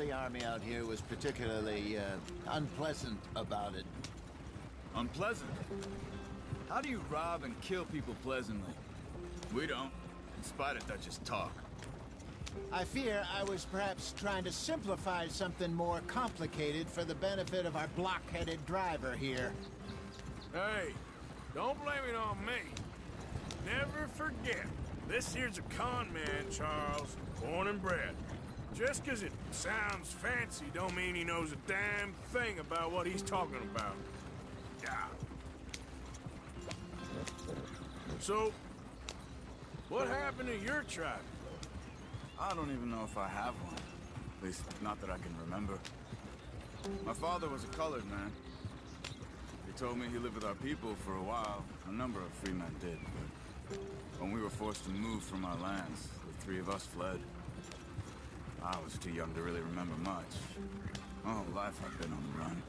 the army out here was particularly unpleasant about it. Unpleasant? How do you rob and kill people pleasantly? We don't, in spite of Dutch's talk. I fear I was perhaps trying to simplify something more complicated for the benefit of our block-headed driver here. Hey, don't blame it on me. Never forget, this here's a con man, Charles, born and bred. Just 'cause it sounds fancy don't mean he knows a damn thing about what he's talking about. Yeah. So, what happened to your tribe? I don't even know if I have one. At least, not that I can remember. My father was a colored man. He told me he lived with our people for a while. A number of free men did, but when we were forced to move from our lands, the three of us fled. I was too young to really remember much. My whole life I've been on the run.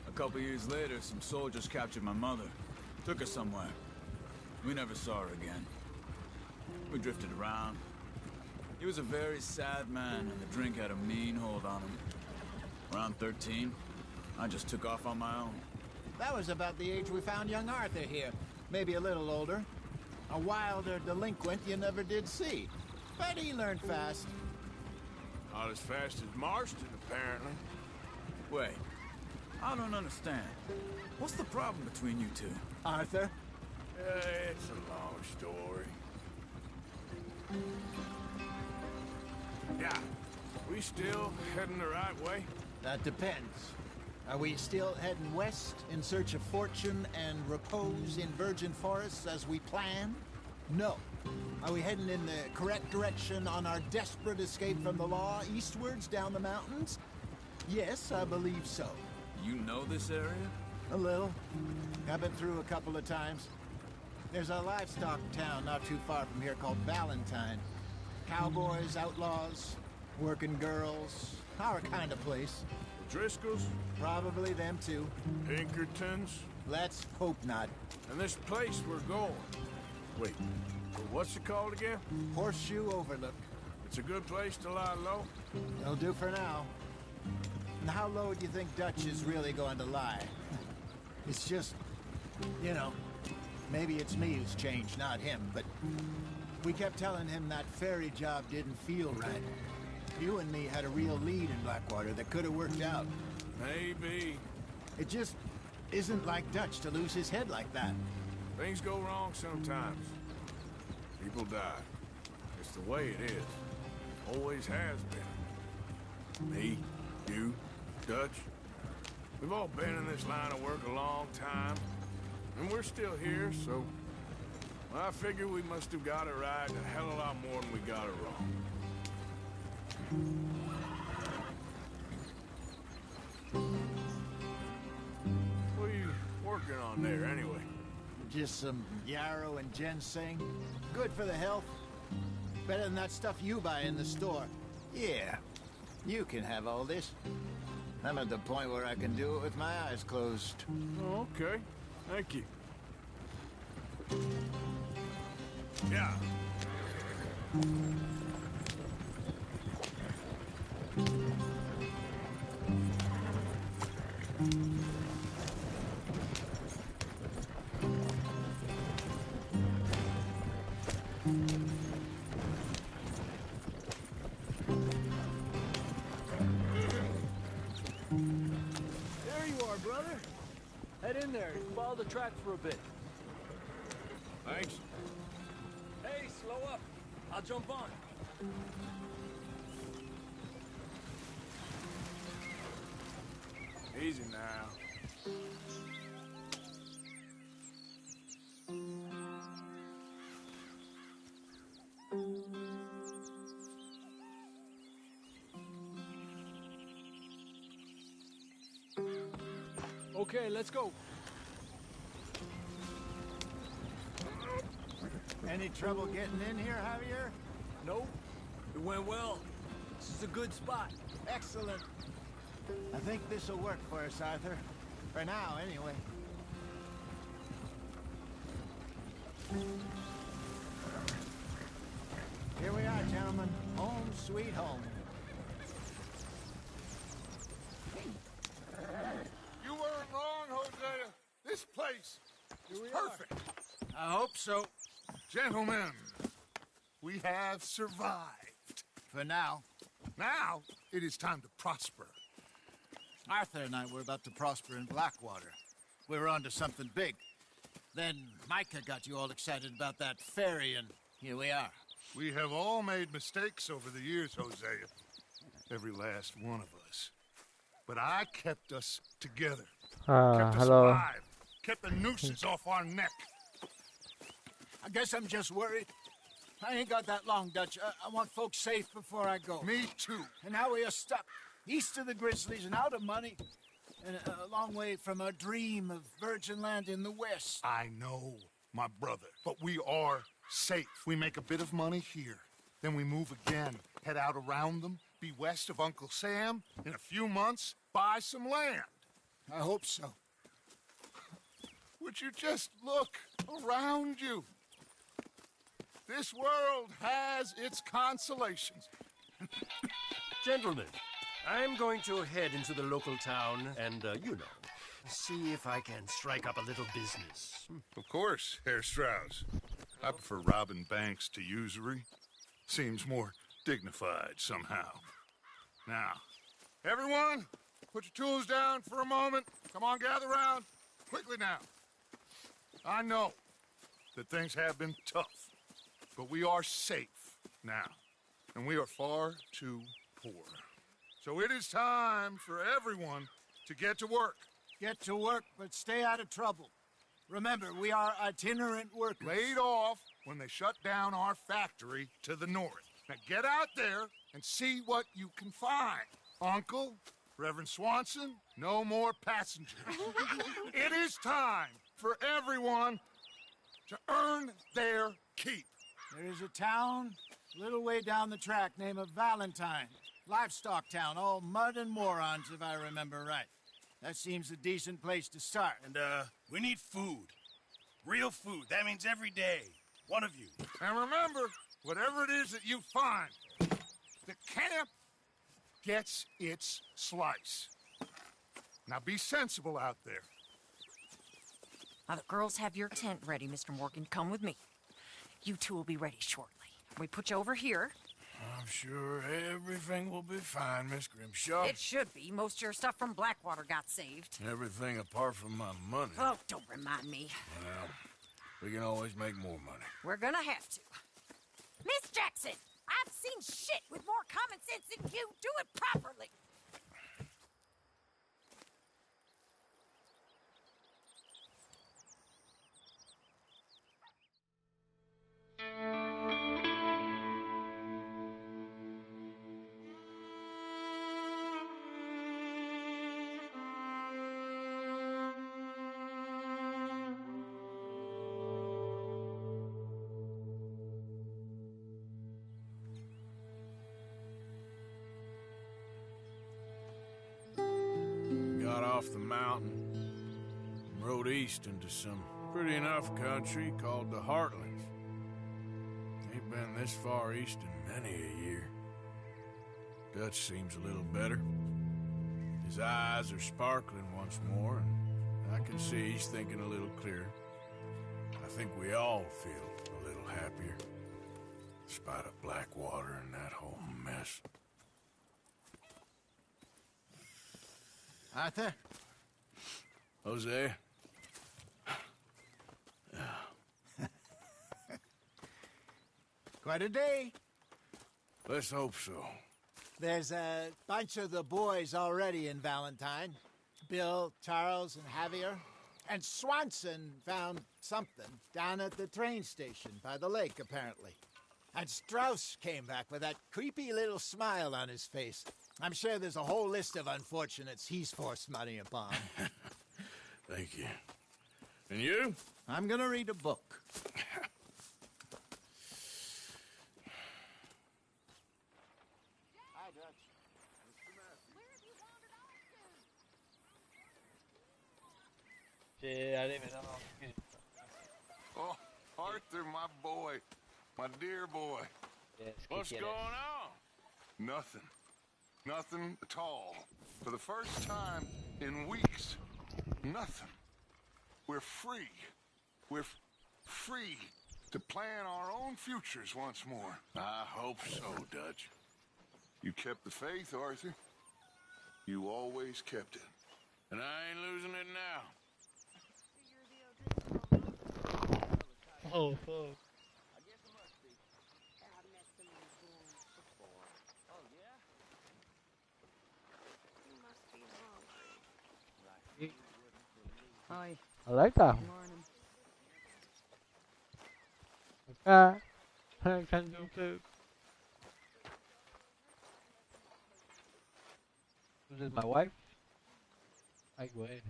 A couple years later, some soldiers captured my mother. Took her somewhere. We never saw her again. We drifted around. He was a very sad man, and the drink had a mean hold on him. Around 13, I just took off on my own. That was about the age we found young Arthur here. Maybe a little older. A wilder delinquent you never did see. But he learned fast. Not as fast as Marston, apparently. Wait, I don't understand. What's the problem between you two? Arthur? It's a long story. Yeah, we still heading the right way? That depends. Are we still heading west in search of fortune and repose in virgin forests as we planned? No. Are we heading in the correct direction on our desperate escape from the law eastwards down the mountains? Yes, I believe so. You know this area? A little. I've been through a couple of times. There's a livestock town not too far from here called Valentine. Cowboys, outlaws, working girls, our kind of place. Driscolls? Probably them too. Pinkertons? Let's hope not. And this place we're going. Wait, what's it called again? Horseshoe Overlook. It's a good place to lie low? It'll do for now. And how low do you think Dutch is really going to lie? It's just, you know, maybe it's me who's changed, not him, but we kept telling him that ferry job didn't feel right. You and me had a real lead in Blackwater that could have worked out. Maybe. It just isn't like Dutch to lose his head like that. Things go wrong sometimes. People die. It's the way it is. Always has been. Me, you, Dutch. We've all been in this line of work a long time. And we're still here, so... I figure we must have got it right a hell of a lot more than we got it wrong. What are you working on there, anyway? Just some yarrow and ginseng. Good for the health. Better than that stuff you buy in the store. Yeah, you can have all this. I'm at the point where I can do it with my eyes closed. Oh, okay. Thank you. Yeah. There you are, brother. Head in there. Follow the track for a bit. Thanks. Hey, slow up. I'll jump on. Easy now. Okay, let's go. Any trouble getting in here, Javier? Nope. It went well. This is a good spot. Excellent. I think this'll work for us, Arthur. For now, anyway. Here we are, gentlemen. Home sweet home. place. It's perfect. I hope so. Gentlemen, we have survived. For now. Now, it is time to prosper. Arthur and I were about to prosper in Blackwater. We were onto something big. Then Micah got you all excited about that ferry, and here we are. We have all made mistakes over the years, Hosea. Every last one of us. But I kept us together. Kept us hello. alive. Kept the nooses off our neck. I guess I'm just worried. I ain't got that long, Dutch. I want folks safe before I go. Me too. And now we are stuck east of the Grizzlies and out of money, and a long way from a dream of virgin land in the west. I know, my brother, but we are safe. We make a bit of money here, then we move again, head out around them, be west of Uncle Sam, in a few months, buy some land. I hope so. Would you just look around you? This world has its consolations. Gentlemen, I'm going to head into the local town and, see if I can strike up a little business. Of course, Herr Strauss. I prefer robbing banks to usury. Seems more dignified somehow. Now, everyone, put your tools down for a moment. Come on, gather round. Quickly now. I know that things have been tough, but we are safe now, and we are far too poor. So it is time for everyone to get to work. Get to work, but stay out of trouble. Remember, we are itinerant workers. Laid off when they shut down our factory to the north. Now get out there and see what you can find. Uncle, Reverend Swanson, no more passengers. It is time for everyone to earn their keep. There is a town a little way down the track named Valentine. Livestock town, all mud and morons, if I remember right. That seems a decent place to start. And, we need food. Real food. That means every day. One of you. And remember, whatever it is that you find, the camp gets its slice. Now be sensible out there. Now, the girls have your tent ready, Mr. Morgan. Come with me. You two will be ready shortly. We put you over here. I'm sure everything will be fine, Miss Grimshaw. It should be. Most of your stuff from Blackwater got saved. Everything apart from my money. Oh, don't remind me. Well, we can always make more money. We're gonna have to. Miss Jackson, I've seen shit with more common sense than you. Do it properly. Got off the mountain and rode east into some pretty enough country called the Heartlands. Ain't been this far east in many a year. Dutch seems a little better. His eyes are sparkling once more, and I can see he's thinking a little clearer. I think we all feel a little happier, in spite of Blackwater and that whole mess. Arthur? Jose? Quite a day. Let's hope so. There's a bunch of the boys already in Valentine. Bill, Charles, and Javier. And Swanson found something down at the train station by the lake, apparently. And Strauss came back with that creepy little smile on his face. I'm sure there's a whole list of unfortunates he's forced money upon. Thank you. And you? I'm gonna read a book. Hi, Dutch. Oh, Arthur, my boy. My dear boy. What's going on? Nothing. Nothing at all. For the first time in weeks. Nothing. we're free. We're free to plan our own futures once more. I hope so, Dutch. You kept the faith, Arthur. You always kept it. And I ain't losing it now. Oh, fuck. Hi. I like that. Morning. Okay. I can do too. This is my wife. I go ahead.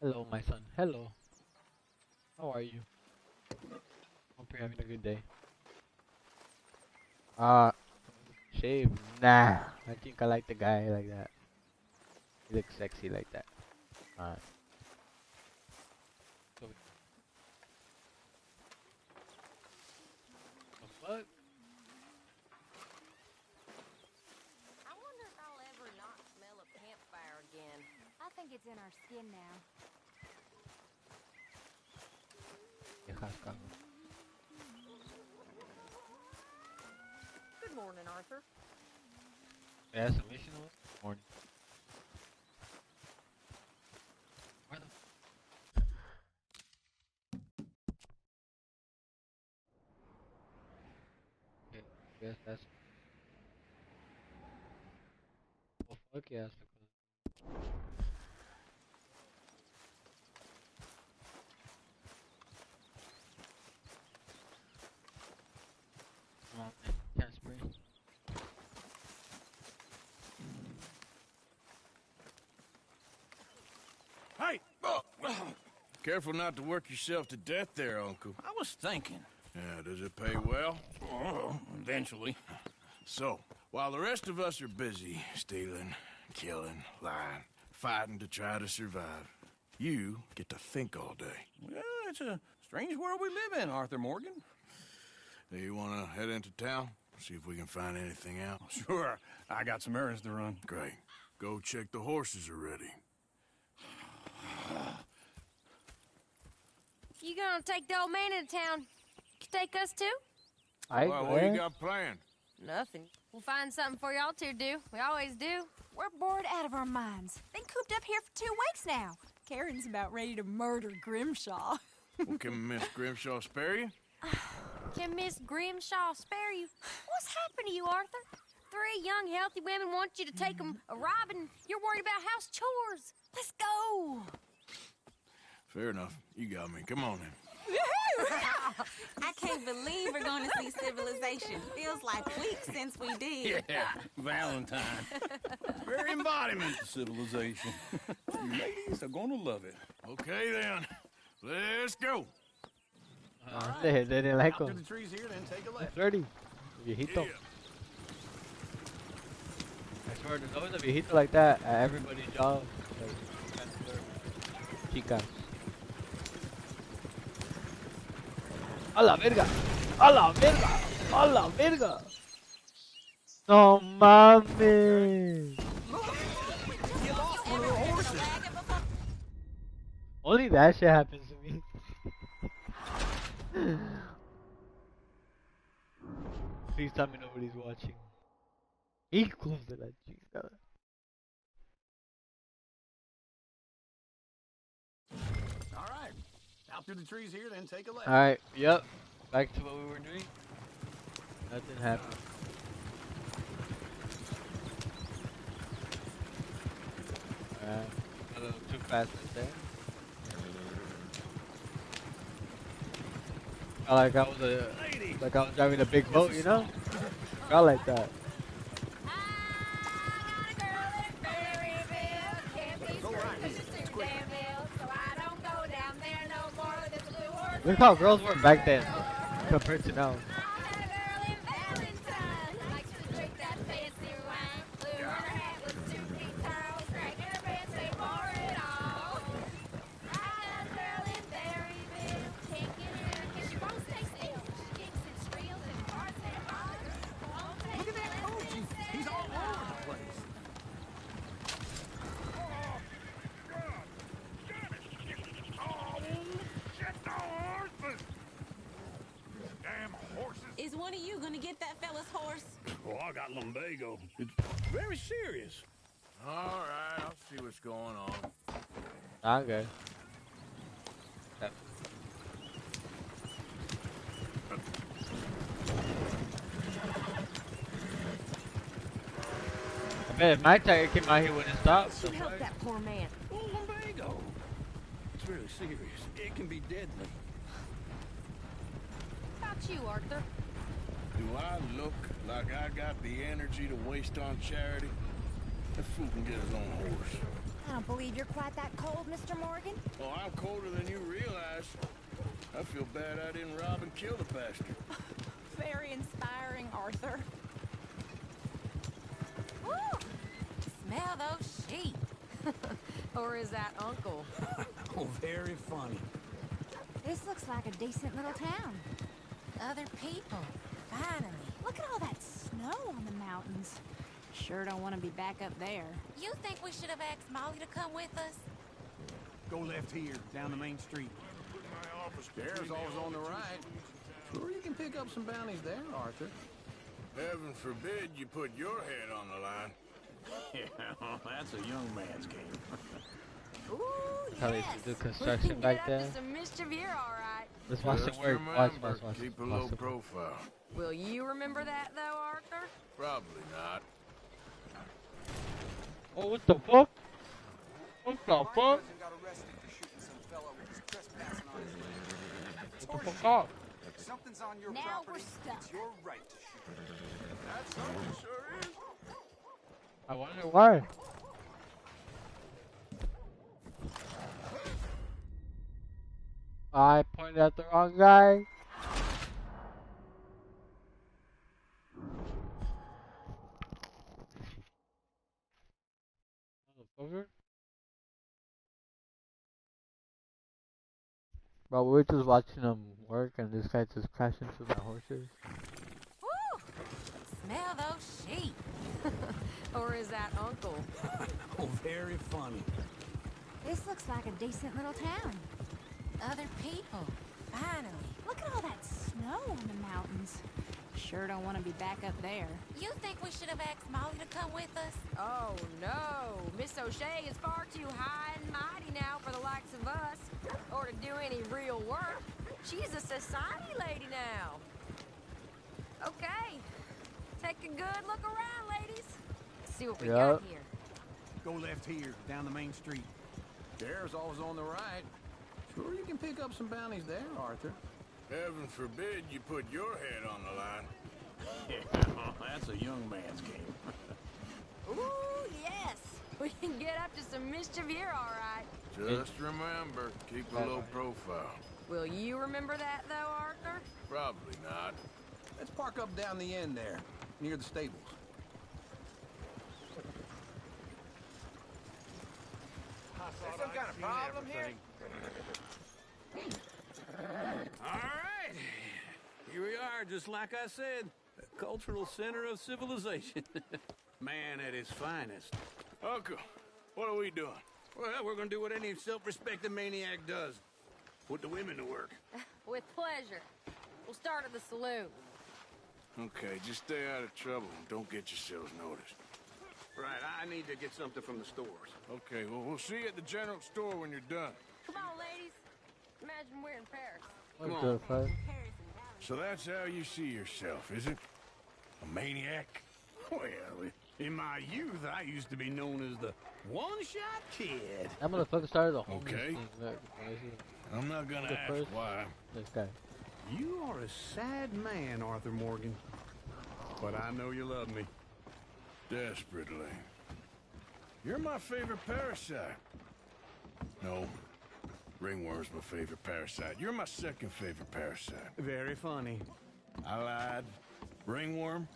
Hello, my son. Hello. How are you? Hope you're having a good day. Shave? Nah. I think I like the guy like that. He looks sexy like that. Alright. So, the fuck? I wonder if I'll ever not smell a campfire again. I think it's in our skin now. Viejas cabrón. Good morning, Arthur. Yeah, submission was morning. Where the okay, guess that's oh fuck yes because come on man, can't spray. Hey! Careful not to work yourself to death there, Uncle. I was thinking. Yeah, does it pay well? Oh, eventually. So, while the rest of us are busy stealing, killing, lying, fighting to try to survive, you get to think all day. Well, it's a strange world we live in, Arthur Morgan. Do you want to head into town? See if we can find anything out? Sure. I got some errands to run. Great. Go check the horses are ready. You gonna take the old man into town? You take us too? I Well, what you got planned? Nothing. We'll find something for y'all to do. We always do. We're bored out of our minds. Been cooped up here for 2 weeks now. Karen's about ready to murder Grimshaw. Well, can Miss Grimshaw spare you? Can Miss Grimshaw spare you? What's happened to you, Arthur? 3 young, healthy women want you to take them a robbing. You're worried about house chores. Let's go. Fair enough. You got me. Come on then. I can't believe we're going to see civilization. Feels like weeks since we did. Yeah, Valentine. Very embodiment of civilization. You ladies are gonna love it. Okay then. Let's go. They didn't like Out to him. the trees here, then take a left. 30. Viejito. Yeah. I swear, there's always a viejito like that at everybody's job. Like, chicas. A la verga. A la verga. A la verga. No mames. You lost one of the horses. Only that shit happens to me. Please tell me nobody's watching. Hijos de la chingada. All right. Out through the trees here, then take a left. Alright, yep. Back to what we were doing. Nothing happened. Alright, a little too fast right there. Felt like I was driving a big boat, you know? Felt like that. Look how girls were back then compared to now. Look at that coach. He's all over the place. one of you gonna get that fella's horse? Oh, I got lumbago. It's very serious. All right, I'll see what's going on. Okay. I bet if my tiger came out, he wouldn't stop. You help that poor man. Oh, lumbago. It's really serious. It can be deadly. How about you, Arthur? Do I look like I got the energy to waste on charity? That fool can get his own horse. I don't believe you're quite that cold, Mr. Morgan. Oh, I'm colder than you realize. I feel bad I didn't rob and kill the bastard. Very inspiring, Arthur. Woo! Smell those sheep. Or is that Uncle? Oh, very funny. This looks like a decent little town. Other people. Finally. Look at all that snow on the mountains. Sure don't want to be back up there. You think we should have asked Molly to come with us? Go left here, down the main street. There's always on the right. Sure, you can pick up some bounties there, Arthur. Heaven forbid you put your head on the line. Yeah, that's a young man's game. Ooh, How they yes. do construction We can back get there. up to some mischief here, all right. Let's watch Just it work. remember, Watch. keep a watch low it. profile. Will you remember that, though, Arthur? Probably not. Oh, what the fuck? What the fuck? What the fuck up? Something's on your Now property. we're stuck. It's your right to shoot. That something sure is. I wonder why. I pointed at the wrong guy. Motherfucker. Bro, we're just watching them work and this guy just crashing through my horses. Woo! Smell those sheep. Or is that Uncle? Oh, very funny. This looks like a decent little town. Other people. Finally. Look at all that snow on the mountains. Sure don't want to be back up there. You think we should have asked Molly to come with us? Oh, no. Miss O'Shea is far too high and mighty now for the likes of us. Or to do any real work. She's a society lady now. Okay. Take a good look around, ladies. See what we got here. Go left here, down the main street. There's always on the right. Sure, you can pick up some bounties there, Arthur. Heaven forbid you put your head on the line. Yeah, that's a young man's game. Ooh, yes. We can get up to some mischief here, all right. Just remember, keep a low profile. Will you remember that, though, Arthur? Probably not. Let's park up down the end there, near the stables. There's some kind of problem here? All right. Here we are, just like I said. A cultural center of civilization. Man at his finest. Uncle, what are we doing? Well, we're gonna do what any self-respecting maniac does. Put the women to work. With pleasure. We'll start at the saloon. Okay, just stay out of trouble and don't get yourselves noticed. Right, I need to get something from the stores. Okay, well, we'll see you at the general store when you're done. Come on, ladies. Imagine we're in Paris. What the fuck? So that's how you see yourself, is it? A maniac? Well, in my youth, I used to be known as the one-shot kid. That motherfucker started the whole Okay. thing. Look, I'm not gonna The ask first- why. this guy. You are a sad man, Arthur Morgan. But I know you love me. Desperately. You're my favorite parasite. No, ringworm's my favorite parasite. You're my second favorite parasite. Very funny. I lied. Ringworm,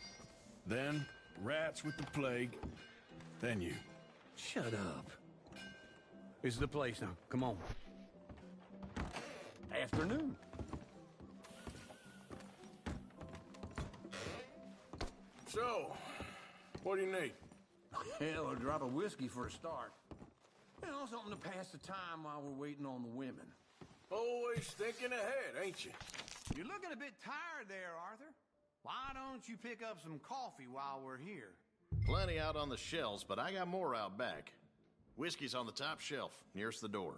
then rats with the plague, then you. Shut up. This is the place now. Come on. Afternoon. So, what do you need? Hell, a drop of whiskey for a start. You know, something to pass the time while we're waiting on the women. Always thinking ahead, ain't you? You're looking a bit tired there, Arthur. Why don't you pick up some coffee while we're here? Plenty out on the shelves, but I got more out back. Whiskey's on the top shelf, nearest the door.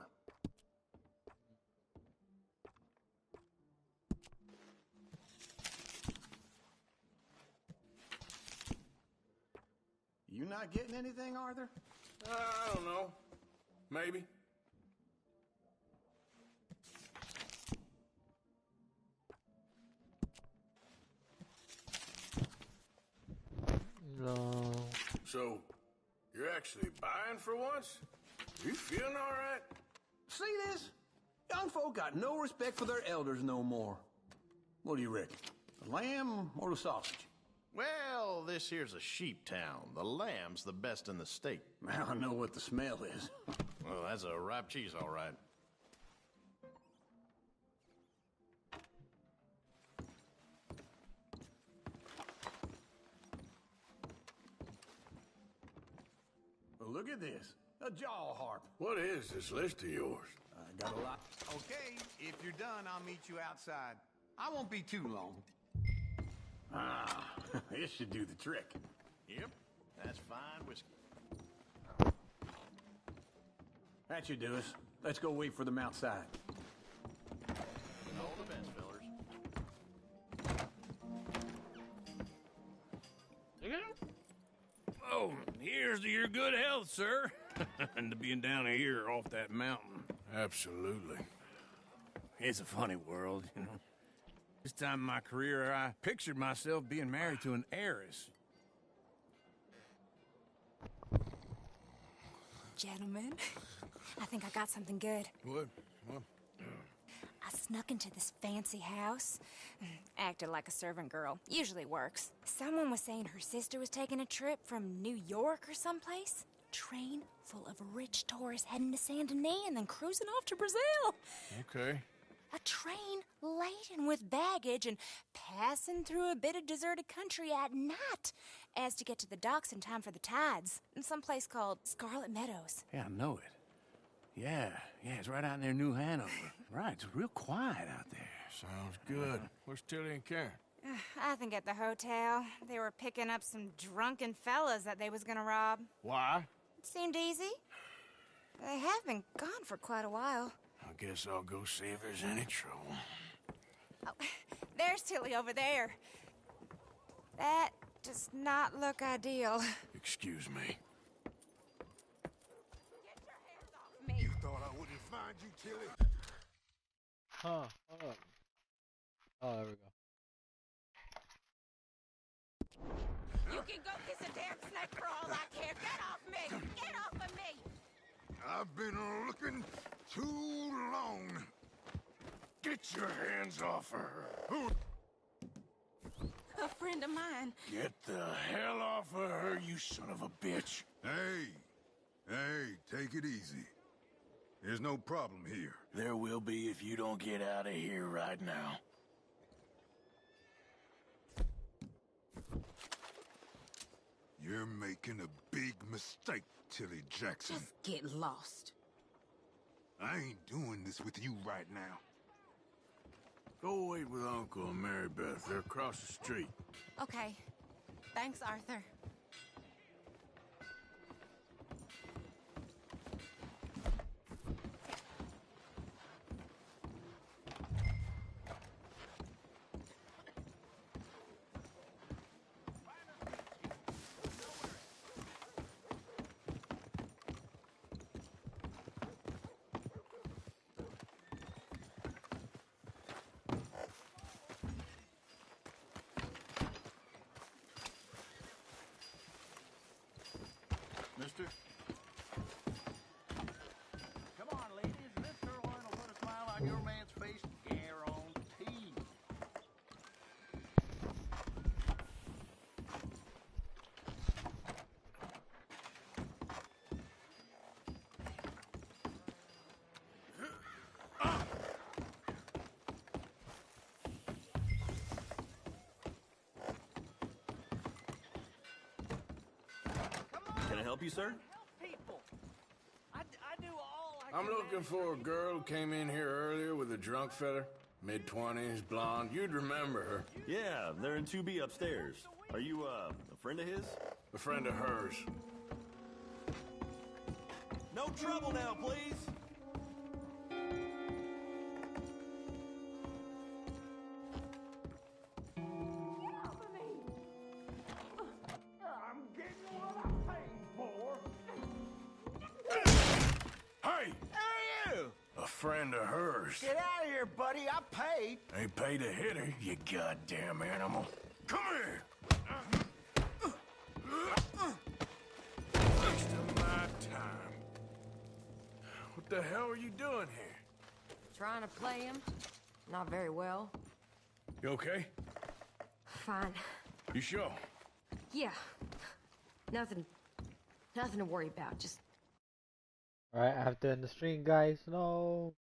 You not getting anything, Arthur? I don't know. Maybe. No. So, you're actually buying for once? You feeling all right? See this? Young folk got no respect for their elders no more. What do you reckon? The lamb or the sausage? Well, this here's a sheep town. The lamb's the best in the state. I know what the smell is. Well, that's a ripe cheese, all right. Well, look at this. A jaw harp. What is this list of yours? I got a lot. Okay, if you're done, I'll meet you outside. I won't be too long. Ah, this should do the trick. Yep, that's fine whiskey. That should do us. Let's go wait for them outside. All the best, fellers. Oh, here's to your good health, sir. And to being down here off that mountain. Absolutely. It's a funny world, you know. This time in my career, I pictured myself being married to an heiress. Gentlemen, I think I got something good. What? I snuck into this fancy house, acted like a servant girl. Usually works. Someone was saying her sister was taking a trip from New York or someplace. Train full of rich tourists heading to Saint Denis and then cruising off to Brazil. Okay. A train laden with baggage and passing through a bit of deserted country at night as to get to the docks in time for the tides in some place called Scarlet Meadows. Yeah, I know it. Yeah, it's right out near New Hanover. Right, it's real quiet out there. Sounds good. Where's Tilly and Karen? I think at the hotel. They were picking up some drunken fellas that they was gonna rob. Why? It seemed easy. They have been gone for quite a while. I guess I'll go see if there's any trouble. Oh, there's Tilly over there. That does not look ideal. Excuse me. You thought I wouldn't find you, Tilly? Huh. Hold on. Oh, there we go. You can go kiss a damn snake for all I care. Get off me! Get off of me! I've been looking too long. Get your hands off her. Who? A friend of mine. Get the hell off of her, you son of a bitch. Hey, take it easy. There's no problem here. There will be if you don't get out of here right now. You're making a big mistake, Tilly Jackson. Just get lost. I ain't doing this with you right now. Go wait with Uncle and Mary Beth. They're across the street. Okay. Thanks, Arthur. Mister? Come on, ladies. This sirloin will put a smile on your man's face. Guarantee. Can I help you, sir? People. I do all I I'm can looking manage. for a girl who came in here earlier with a drunk fella. Mid-20s, blonde. You'd remember her. Yeah, they're in 2B upstairs. Are you, a friend of his? A friend of hers. No trouble now, please. I'm getting what I paid for. Hey! Who are you? A friend of hers. Get out of here, buddy. I paid. Ain't paid to hit her, you goddamn animal. Come here! Waste of my time. What the hell are you doing here? Trying to play him? Not very well. You okay? Fine. You sure? Yeah. Nothing to worry about. Just Alright, I have to end the stream, guys. No.